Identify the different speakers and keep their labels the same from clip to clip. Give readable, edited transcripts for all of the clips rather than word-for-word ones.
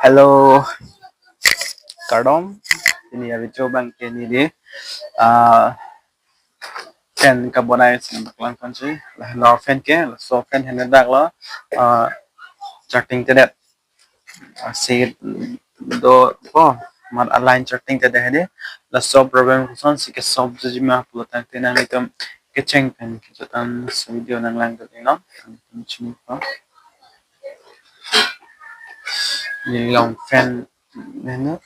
Speaker 1: Hello, Cardom. Ini ya video bang ini di fan carbonite ng baklang country. Lah fan ke, so fan hendak lo charting te det. Si do ko mar align charting te det hede. La so problem son si ke solve jadi mah pula tang te nang item keceng pen kejutan video nang lang te no. Cumi ko. Ni long fan nene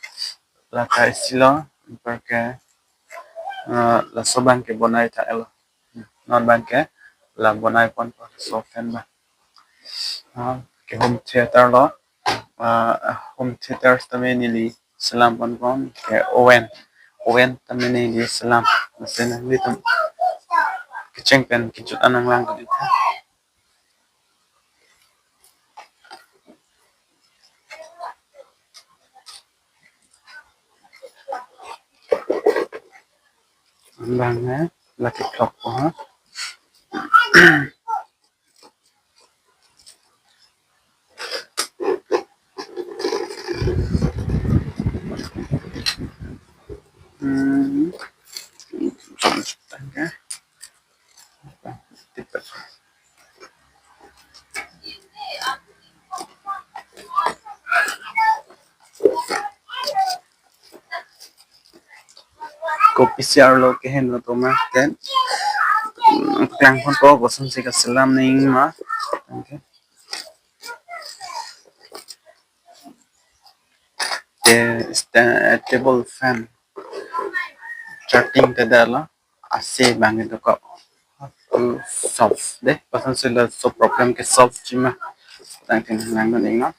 Speaker 1: la ka istilo porque la so bang ke bonai ta elo. Non bang ke la bonai pon so fan ba. Cái home theater đó home theater tami nili salam pon pon cái Owen tami nili salam sen nili tam cái champion cái chút anang lang cái ta lang á là cái clock của ha cái copy share lo cái hen lo to ma cái klang pon ko ko sun se ka salam ning ma okay the table fan charting te dala ase bang to ko solve de pasan se la so problem ke solve chima tang tin lang no ning no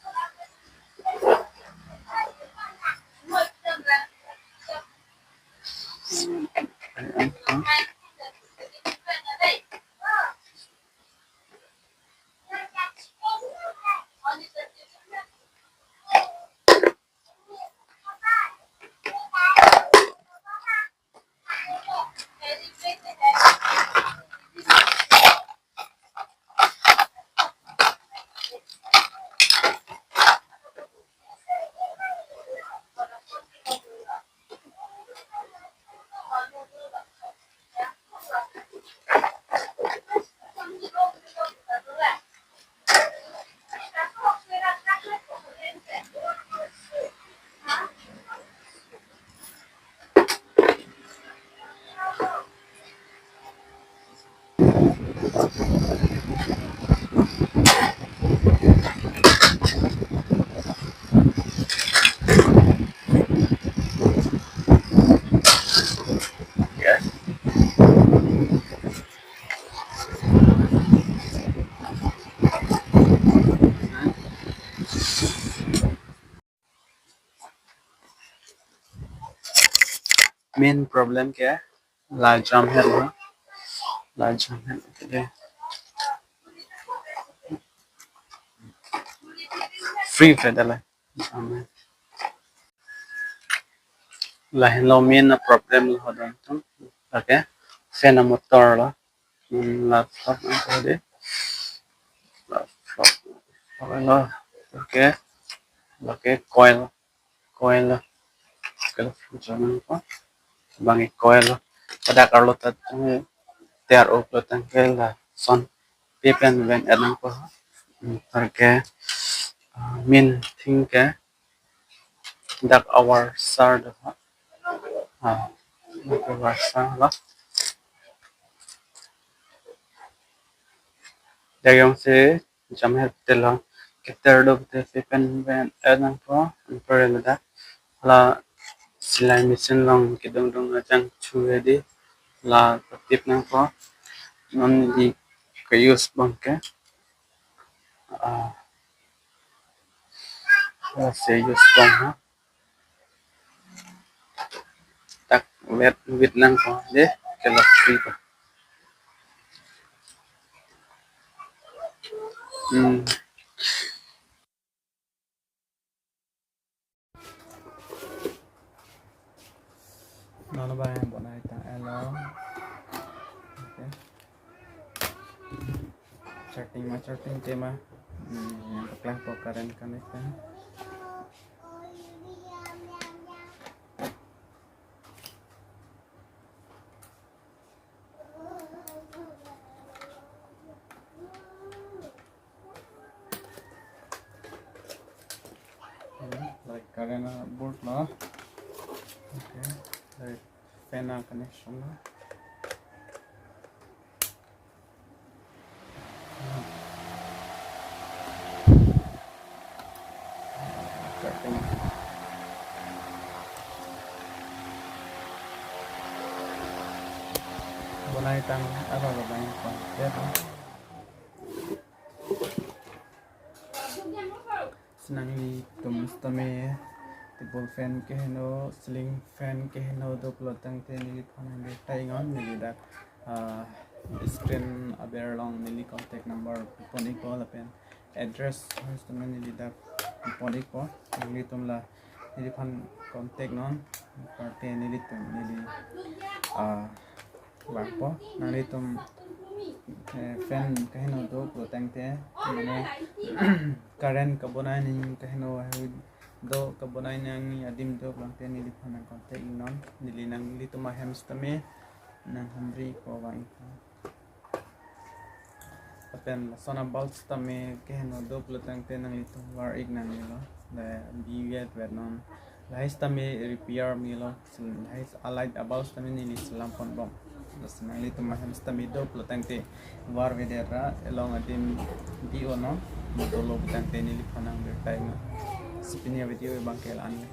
Speaker 1: main problem क्या है लाजम है वो लाजम है के free federal la hello main na problem ho don tum okay fan motor la la flop ko de la flop la okay okay coil cái function ko bang coil pada kalau tat tiar op lo tangkel la son pipen ven anang ko porque min thing ke dak our sar da our sar la dayong se jamher tela keter do te pipen ven anang ko per da la silai machine long kidong dong ajang chu di la tip nang ko non di ke use bang ke la se use bang ha tak wet wit nang ko de ke la free ko nó ba bọn này ta alo okay. Chatting tema yang keplang pokaran kan itu like karena board lah. Okay, like fan connection lah. Bunay tang apa banyak pun, ya kan? Senang ni tumi table fan ke heno, ceiling fan ke heno do pelotang te ni thon ni taingon ni dak screen aber long ni contact number poni ko lapen address harus teman ni dak poni ko ni tumla ni fan contact non parte ni tum ni bang po nang tum fan kahino do pelotang te mane current kabonai ni kahino do kabonai nang adim do pelotang ni fan contact non ni nang li tum hamstame nang hamri ko bang apen sona bulbs tame kahino do pelotang te nang itu war ignang ni lo la biwet vet non lais tame repair mi lo lais allied about tame ni lampon bom das nang itu maham tame do pelotang te war vedera along adim di ono do lo pelotang te ni lipanang bertai ma spinia video bangkel ani